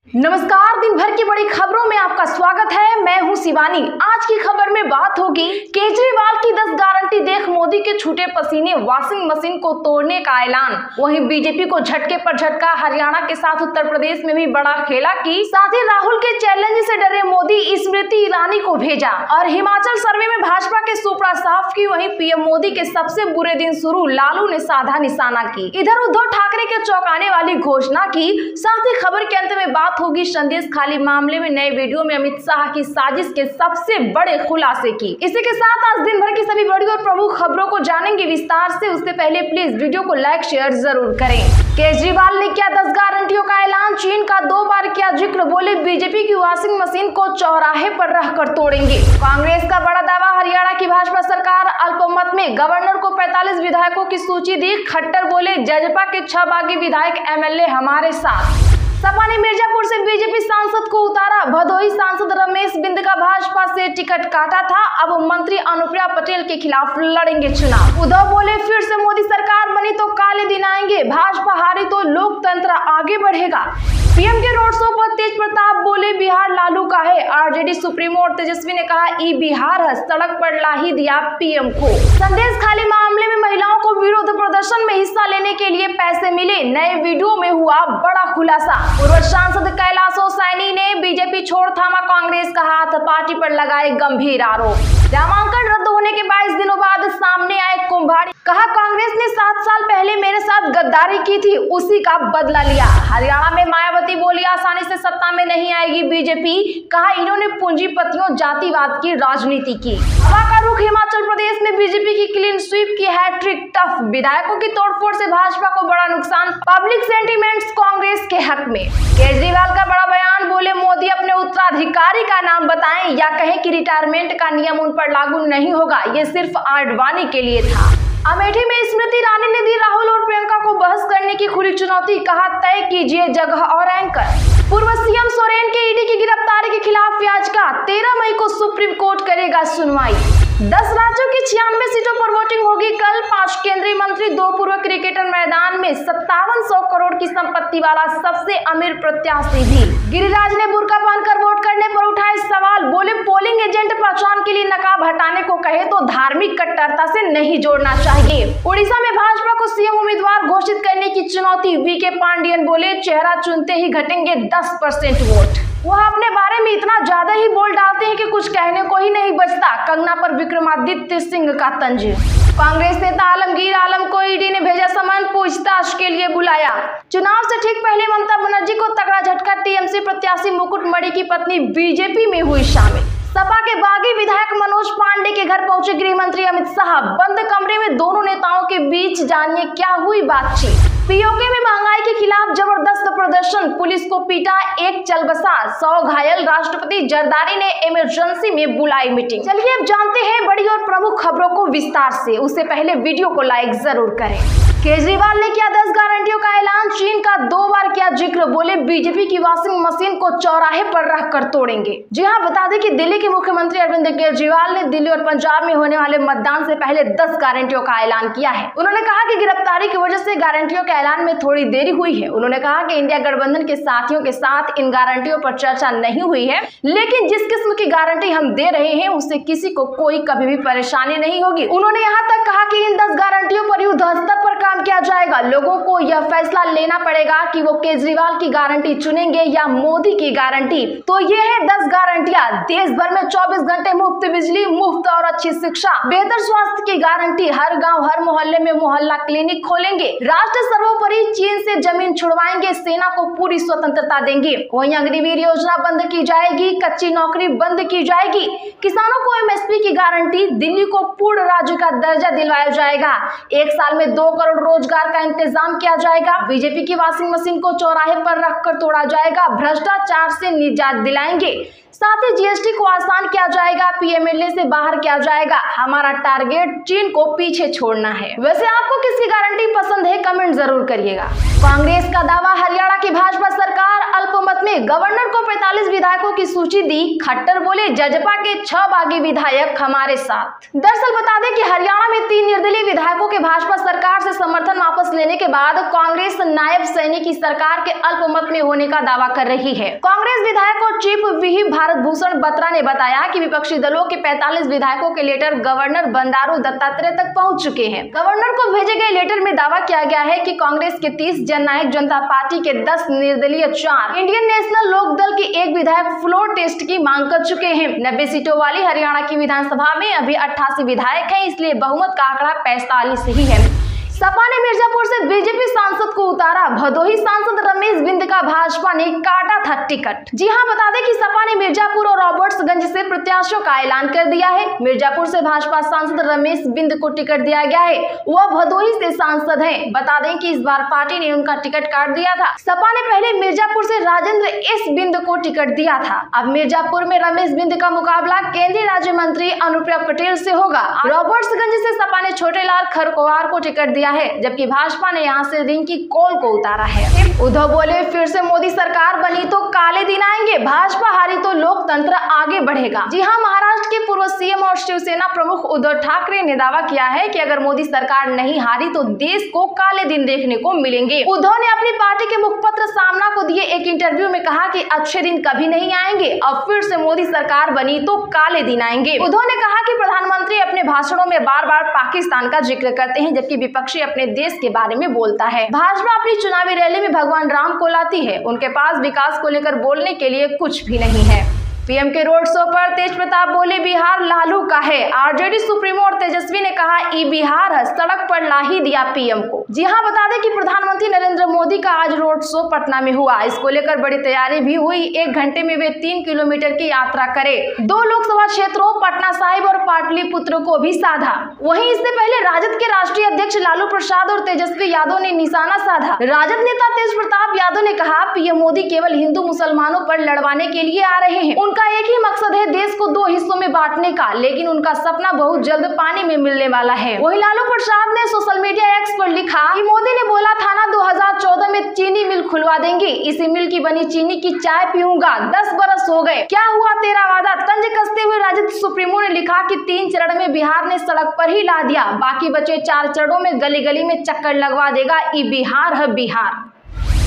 नमस्कार, दिन भर की बड़ी खबरों में आपका स्वागत है। मैं हूं शिवानी। आज की खबर में बात होगी केजरीवाल की 10 गारंटी देख मोदी के छूटे पसीने, वॉशिंग मशीन को तोड़ने का ऐलान। वहीं बीजेपी को झटके पर झटका, हरियाणा के साथ उत्तर प्रदेश में भी बड़ा खेला की। साथ ही राहुल के चैलेंज से डरे मोदी स्मृति ईरानी को भेजा और हिमाचल सर्वे में भाजपा के सुपड़ा साफ की। वहीं पीएम मोदी के सबसे बुरे दिन शुरू, लालू ने साधा निशाना की। इधर उद्धव ठाकरे के चौंकाने वाली घोषणा की। साथ ही खबर के अंत में बात होगी संदेश खाली मामले में नए वीडियो में अमित शाह की साजिश के सबसे बड़े खुलासे की। इसी के साथ आज दिन भर की सभी बड़ी और प्रमुख खबरों को जानेंगे विस्तार से। उससे पहले प्लीज वीडियो को लाइक शेयर जरूर करें। केजरीवाल ने किया 10 गारंटियों का ऐलान, चीन का 2 बार किया जिक्र, बोले बीजेपी की वॉशिंग मशीन को चौराहे पर रखकर तोड़ेंगे। कांग्रेस का बड़ा दावा, हरियाणा की भाजपा सरकार अल्पमत में, गवर्नर को 45 विधायकों की सूची दी। खट्टर बोले जजपा के 6 बागी विधायक एमएलए हमारे साथ। सपा ने मिर्जापुर से बीजेपी सांसद को उतारा, भदोही सांसद रमेश बिंद का भाजपा से टिकट काटा था, अब मंत्री अनुप्रिया पटेल के खिलाफ लड़ेंगे चुनाव। उद्धव बोले फिर से मोदी सरकार बनी तो काले दिन आएंगे, भाजपा हारी तो लोकतंत्र आगे बढ़ेगा। पीएम के रोड शो पर तेज प्रताप बोले बिहार लालू का है, आरजेडी सुप्रीमो और तेजस्वी ने कहा ई बिहार है, सड़क पर ला ही दिया पीएम को। संदेश खाली मामले में महिलाओं को विरोध प्रदर्शन में हिस्सा लेने के लिए पैसे मिले, नए वीडियो में हुआ बड़ा खुलासा। पूर्व सांसद कैलाश सैनी ने बीजेपी छोड़ थामा कांग्रेस का हाथ, पार्टी पर लगाए गंभीर आरोप। नामांकन रद्द होने के 22 दिनों बाद सामने आए कुंभाड़ी, कहा कांग्रेस ने 7 साल पहले मेरे साथ गद्दारी की थी, उसी का बदला लिया। हरियाणा में मायावती बोली आसानी से सत्ता में नहीं आएगी बीजेपी, कहा इन्होंने पूंजीपतियों जातिवाद की राजनीति की। हवा का रुख, हिमाचल प्रदेश में बीजेपी की क्लीन स्वीप की हैट्रिक टफ, विधायकों की तोड़फोड़ से भाजपा को बड़ा नुकसान, पब्लिक सेंटीमेंट्स कांग्रेस के हक में। केजरीवाल का बड़ा बयान, बोले मोदी अपने उत्तराधिकारी का नाम बताएं या कहें कि रिटायरमेंट का नियम उन पर लागू नहीं होगा, ये सिर्फ आडवाणी के लिए था। अमेठी में स्मृति ईरानी ने दी राहुल और प्रियंका को बहस करने की खुली चुनौती, कहा तय कीजिए जगह और एंकर। पूर्व सीएम सोरेन के ईडी की गिरफ्तारी के खिलाफ याचिका, 13 मई को सुप्रीम कोर्ट करेगा सुनवाई। 10 राज्यों की 96 सीटों पर वोटिंग होगी कल, 5 केंद्रीय मंत्री, 2 पूर्व क्रिकेटर मैदान में। 5700 करोड़ की संपत्ति वाला सबसे अमीर प्रत्याशी भी। गिरिराज ने बुर्का पहनकर वोट करने पर उठाए सवाल, बोले पोलिंग एजेंट पहचान के लिए नकाब हटाने को कहे तो धार्मिक कट्टरता से नहीं जोड़ना चाहिए। उड़ीसा में भाजपा को सीएम उम्मीदवार घोषित करने की चुनौती, वीके पांडियन बोले चेहरा चुनते ही घटेंगे 10% वोट। वह अपने बारे में इतना ज्यादा ही बोल डालते हैं कि कुछ कहने को ही नहीं बचता, कंगना पर विक्रमादित्य सिंह का तंज। कांग्रेस नेता आलमगीर आलम को ईडी ने भेजा समन, पूछताछ के लिए बुलाया। चुनाव से ठीक पहले ममता बनर्जी को तगड़ा झटका, टीएमसी प्रत्याशी मुकुट मणि की पत्नी बीजेपी में हुई शामिल। सपा के बागी विधायक मनोज पांडे के घर पहुंचे गृह मंत्री अमित शाह, बंद कमरे में दोनों नेताओं के बीच, जानिए क्या हुई बातचीत। पीओके में महंगाई के खिलाफ जबरदस्त प्रदर्शन, पुलिस को पीटा, एक चल बसा, 100 घायल, राष्ट्रपति जरदारी ने इमरजेंसी में बुलाई मीटिंग। चलिए अब जानते हैं बड़ी और प्रमुख खबरों को विस्तार से। उससे पहले वीडियो को लाइक जरूर करें। केजरीवाल ने किया 10 गारंटियों का ऐलान, चीन का 2 बार किया जिक्र, बोले बीजेपी की वॉशिंग मशीन को चौराहे पर रखकर तोड़ेंगे। जी हां, बता दें कि दिल्ली के मुख्यमंत्री अरविंद केजरीवाल ने दिल्ली और पंजाब में होने वाले मतदान से पहले 10 गारंटियों का ऐलान किया है। उन्होंने कहा कि गिरफ्तारी की वजह से गारंटियों के ऐलान में थोड़ी देरी हुई है। उन्होंने कहा कि इंडिया गठबंधन के साथियों के साथ इन गारंटियों पर चर्चा नहीं हुई है, लेकिन जिस किस्म की गारंटी हम दे रहे हैं उससे किसी को कोई कभी भी परेशानी नहीं होगी। उन्होंने यहाँ तक कहा कि इन 10 गारंटियों पर युद्ध स्तर पर काम किया जाएगा, लोगों को यह फैसला लेना पड़ेगा कि वो केजरीवाल की गारंटी चुनेंगे या मोदी की गारंटी। तो ये है 10 गारंटियां, देश भर में 24 घंटे मुफ्त बिजली, मुफ्त और अच्छी शिक्षा, बेहतर स्वास्थ्य की गारंटी, हर गांव हर मोहल्ले में मोहल्ला क्लिनिक खोलेंगे, राष्ट्र सर्वोपरि चीन से जमीन छुड़वाएंगे, सेना को पूरी स्वतंत्रता देंगे। वहीं अग्निवीर योजना बंद की जाएगी, कच्ची नौकरी बंद की जाएगी, किसानों को एमएसपी की गारंटी, दिल्ली को पूर्ण राज्य का दर्जा दिलवाया जाएगा, 1 साल में 2 करोड़ रोजगार का इंतजाम किया जाएगा, बीजेपी की वॉशिंग मशीन को चौराहे पर रखकर तोड़ा जाएगा, भ्रष्टाचार से निजात दिलाएंगे, साथ ही जीएसटी को आसान किया जाएगा, पीएमएलए से बाहर किया जाएगा। हमारा टारगेट चीन को पीछे छोड़ना है। वैसे आपको किसकी गारंटी पसंद है, कमेंट जरूर करिएगा। कांग्रेस का दावा, हरियाणा की भाजपा सरकार अल्पमत में, ने गवर्नर को 45 विधायकों की सूची दी। खट्टर बोले जजपा के 6 बागी विधायक हमारे साथ। दरअसल बता दें कि हरियाणा में 3 निर्दलीय विधायकों के भाजपा सरकार से समर्थन वापस लेने के बाद कांग्रेस नायब सैनी की सरकार के अल्पमत में होने का दावा कर रही है। कांग्रेस विधायक और चीफ व्हिप भारत भूषण बत्रा ने बताया कि विपक्षी दलों के 45 विधायकों के लेटर गवर्नर बंडारू दत्तात्रेय तक पहुंच चुके हैं। गवर्नर को भेजे गए लेटर में दावा किया गया है कि कांग्रेस के 30, जननायक जनता पार्टी के 10, निर्दलीय 4, इंडियन नेशनल लोक दल के 1 विधायक फ्लोर टेस्ट की मांग कर चुके हैं। 90 सीटों वाली हरियाणा की विधानसभा में अभी 88 विधायक हैं, इसलिए बहुमत का आंकड़ा 45 ही है। सपा ने मिर्जापुर से बीजेपी सांसद को उतारा। भदोही सांसद रमेश बिंद का भाजपा ने काटा था टिकट। जी हां, बता दें कि सपा ने मिर्जापुर और रॉबर्ट्सगंज से प्रत्याशियों का ऐलान कर दिया है। मिर्जापुर से भाजपा सांसद रमेश बिंद को टिकट दिया गया है। वह भदोही से सांसद हैं। बता दें कि इस बार पार्टी ने उनका टिकट काट दिया था। सपा ने पहले मिर्जापुर से राजेंद्र एस बिंद को टिकट दिया था। अब मिर्जापुर में रमेश बिंद का मुकाबला केंद्रीय राज्य मंत्री अनुप्रिया पटेल से होगा। रॉबर्ट्सगंज से सपा ने छोटेलाल खरकोवार को टिकट दिया है, जबकि भाजपा ने यहां से रिंकी कौल को उतारा है। उद्धव बोले फिर से मोदी सरकार बनी तो काले दिन आएंगे, भाजपा हारी तो लोकतंत्र आगे बढ़ेगा। जी हां, महाराष्ट्र के पूर्व सीएम और शिवसेना प्रमुख उद्धव ठाकरे ने दावा किया है कि अगर मोदी सरकार नहीं हारी तो देश को काले दिन देखने को मिलेंगे। उद्धव ने अपनी पार्टी के मुखपत्र सामना को दिए एक इंटरव्यू में कहा कि अच्छे दिन कभी नहीं आएंगे, अब फिर से मोदी सरकार बनी तो काले दिन आएंगे। उद्धव ने कहा कि प्रधानमंत्री अपने भाषणों में बार बार पाकिस्तान का जिक्र करते हैं, जबकि विपक्षी अपने देश के बारे में बोलता है। भाजपा अपनी चुनावी रैली में भगवान राम को लाती है, उनके पास विकास को लेकर बोलने के लिए कुछ भी नहीं है। पीएम के रोड शो पर तेज प्रताप बोले बिहार लालू का है। आरजेडी सुप्रीमो और तेजस्वी ने कहा ई बिहार है, सड़क पर ला ही दिया पीएम को। जी हां, बता दें कि प्रधानमंत्री नरेंद्र मोदी का आज रोड शो पटना में हुआ। इसको लेकर बड़ी तैयारी भी हुई। 1 घंटे में वे 3 किलोमीटर की यात्रा करे। 2 लोकसभा क्षेत्रों पटना साहिब और पाटलिपुत्र को भी साधा। वहीं इससे पहले राजद के राष्ट्रीय अध्यक्ष लालू प्रसाद और तेजस्वी यादव ने निशाना साधा। राजद नेता तेज प्रताप यादव ने कहा पीएम मोदी केवल हिंदू मुसलमानों पर लड़वाने के लिए आ रहे हैं। उनका एक ही मकसद है देश को 2 हिस्सों में बांटने का, लेकिन उनका सपना बहुत जल्द पानी में मिलने वाला है। वहीं लालू प्रसाद ने सोशल मीडिया एक्स पर लिखा कि मोदी ने बोला था ना 2014 में चीनी मिल खुलवा देंगे, इसी मिल की बनी चीनी की चाय पीऊंगा, 10 बरस हो गए, क्या हुआ तेरा वादा। तंज कसते हुए राजद सुप्रीमो ने लिखा कि 3 चरण में बिहार ने सड़क पर ही ला दिया, बाकी बचे 4 चरणों में गली गली में चक्कर लगवा देगा। ई बिहार है बिहार।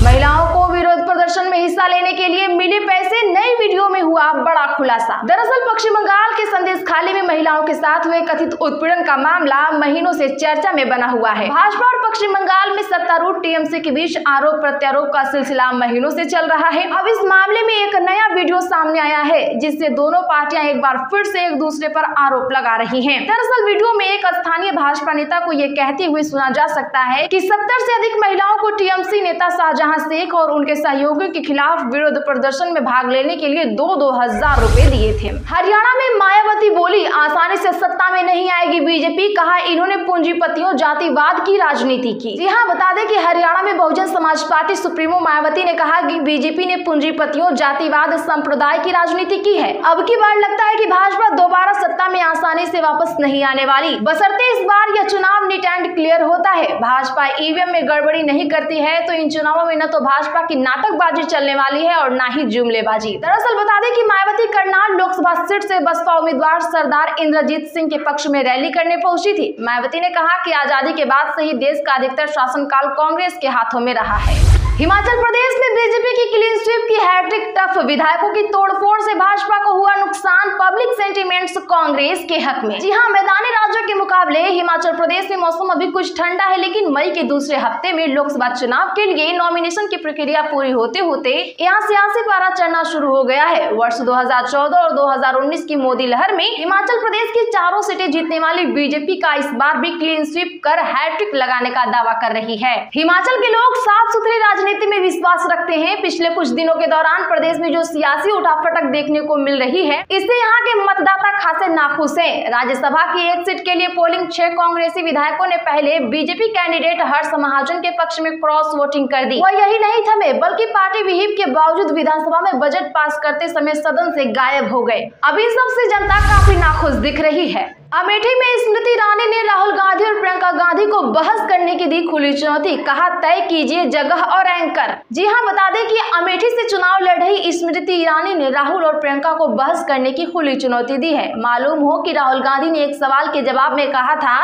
महिलाओं को विरोध प्रदर्शन में हिस्सा लेने के लिए मिले पैसे, नई वीडियो में हुआ बड़ा खुलासा। दरअसल पश्चिम बंगाल के संदेश खाली में महिलाओं के साथ हुए कथित उत्पीड़न का मामला महीनों से चर्चा में बना हुआ है। भाजपा और पश्चिम बंगाल में सत्तारूढ़ टीएमसी के बीच आरोप प्रत्यारोप का सिलसिला महीनों से चल रहा है। अब इस मामले में एक नया वीडियो सामने आया है, जिससे दोनों पार्टियां एक बार फिर से एक दूसरे पर आरोप लगा रही हैं। दरअसल वीडियो में एक स्थानीय भाजपा नेता को ये कहते हुए सुना जा सकता है कि 70 से अधिक महिलाओं को टीएमसी नेता शाहजहां शेख और उनके सहयोगियों के खिलाफ विरोध प्रदर्शन में भाग लेने के लिए 2-2 हजार रुपए दिए थे। हरियाणा में मायावती बोली आसानी से सत्ता में नहीं आएगी बीजेपी, कहा इन्होंने पूंजीपतियों जातिवाद की राजनीति की। जी हां, बता दें कि हरियाणा में बहुजन समाज पार्टी सुप्रीमो मायावती ने कहा कि बीजेपी ने पूंजीपतियों जातिवाद संप्रदाय की राजनीति की है। अब की बार लगता है कि भाजपा दोबारा सत्ता में आसानी से वापस नहीं आने वाली, बशर्ते इस बार यह चुनाव नीट एंड क्लियर होता है। भाजपा ईवीएम में गड़बड़ी नहीं करती है तो इन चुनावों में न तो भाजपा की नाटकबाजी चलने वाली है और ना ही जुमलेबाजी। दरअसल बता दें कि मायावती करनाल लोकसभा सीट से बसपा उम्मीदवार सरदार इंद्रजीत सिंह के पक्ष में रैली करने पहुंची थी। मायावती ने कहा कि आजादी के बाद से ही देश का अधिकतर शासनकाल कांग्रेस के हाथों में रहा है। हिमाचल प्रदेश में बीजेपी की क्लीन स्वीप की हैट्रिक टफ, विधायकों की तोड़फोड़ से भाजपा को हुआ नुकसान, पब्लिक सेंटीमेंट्स कांग्रेस के हक में। जी हां, मैदानी राज्यों के मुकाबले हिमाचल प्रदेश में मौसम अभी कुछ ठंडा है, लेकिन मई के दूसरे हफ्ते में लोकसभा चुनाव के लिए नॉमिनेशन की प्रक्रिया पूरी होते होते यहाँ सियासी पारा चढ़ना शुरू हो गया है। वर्ष 2014 और 2019 की मोदी लहर में हिमाचल प्रदेश की 4 सीटें जीतने वाली बीजेपी का इस बार भी क्लीन स्वीप कर हैट्रिक लगाने का दावा कर रही है। हिमाचल के लोग साफ सुथरी राजनीति में विश्वास रखते हैं। पिछले कुछ दिनों के दौरान प्रदेश में जो सियासी उठापटक देखने को मिल रही है, इससे यहाँ के मतदाता खासे नाखुश हैं। राज्यसभा की एक सीट के लिए पोलिंग 6 कांग्रेसी विधायकों ने पहले बीजेपी कैंडिडेट हर्ष महाजन के पक्ष में क्रॉस वोटिंग कर दी। वह यही नहीं थमे, बल्कि पार्टी विहिप के बावजूद विधानसभा में बजट पास करते समय सदन से गायब हो गए। अब इन सब से जनता काफी नाखुश दिख रही है। अमेठी में स्मृति ईरानी ने राहुल गांधी और प्रियंका गांधी को बहस करने की दी खुली चुनौती, कहा तय कीजिए जगह और एंकर। जी हां, बता दें कि अमेठी से चुनाव लड़ रही स्मृति ईरानी ने राहुल और प्रियंका को बहस करने की खुली चुनौती दी है। मालूम हो कि राहुल गांधी ने एक सवाल के जवाब में कहा था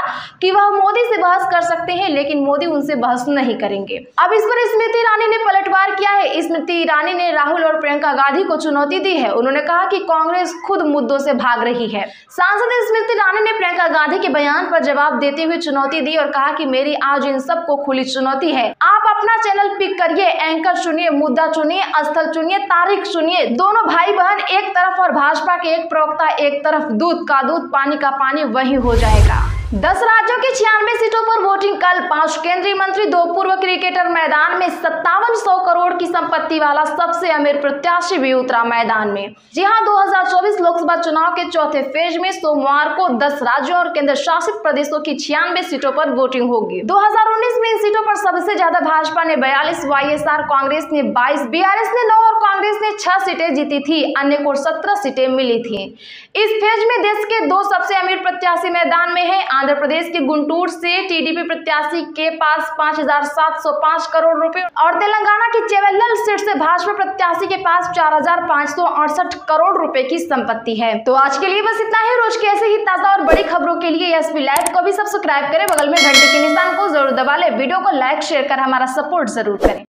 कि वह मोदी से बहस कर सकते हैं, लेकिन मोदी उनसे बहस नहीं करेंगे। अब इस पर स्मृति ईरानी ने पलटवार किया है। स्मृति ईरानी ने राहुल और प्रियंका गांधी को चुनौती दी है। उन्होंने कहा कि कांग्रेस खुद मुद्दों से भाग रही है। सांसद स्मृति ईरानी ने प्रियंका गांधी के बयान पर जवाब देते हुए चुनौती दी और कहा कि मेरी आज इन सबको खुली चुनौती है। आप अपना चैनल पिक करिए, एंकर चुनिए, मुद्दा चुनिए, स्थल चुनिए, तारीख चुनिए। दोनों भाई बहन एक तरफ और भाजपा के एक प्रवक्ता एक तरफ, दूध का दूध पानी का पानी वही हो जाएगा। 10 राज्यों की 96 सीटों पर वोटिंग कल। 5 केंद्रीय मंत्री, 2 पूर्व क्रिकेटर मैदान में। 5700 करोड़ की संपत्ति वाला सबसे अमीर प्रत्याशी भी उतरा मैदान में। जी हां, 2024 लोकसभा चुनाव के चौथे फेज में सोमवार को 10 राज्यों और केंद्र शासित प्रदेशों की 96 सीटों पर वोटिंग होगी। 2019 में इन सीटों पर सबसे ज्यादा भाजपा ने 42, वाईएसआर कांग्रेस ने 22, बीआरएस ने 9 और कांग्रेस ने 6 सीटें जीती थी। अन्य को 17 सीटें मिली थी। इस फेज में देश के 2 सबसे अमीर प्रत्याशी मैदान में है। आंध्र प्रदेश के गुंटूर से टीडीपी प्रत्याशी के पास 5705 करोड़ रुपए और तेलंगाना की चेवेल्लल सीट से भाजपा प्रत्याशी के पास 4568 करोड़ रुपए की संपत्ति है। तो आज के लिए बस इतना ही। रोज के ऐसे ही ताजा और बड़ी खबरों के लिए एसपी लाइव को भी सब्सक्राइब करें, बगल में घंटे के निशान को जरूर दबा ले। वीडियो को लाइक शेयर कर हमारा सपोर्ट जरूर करें।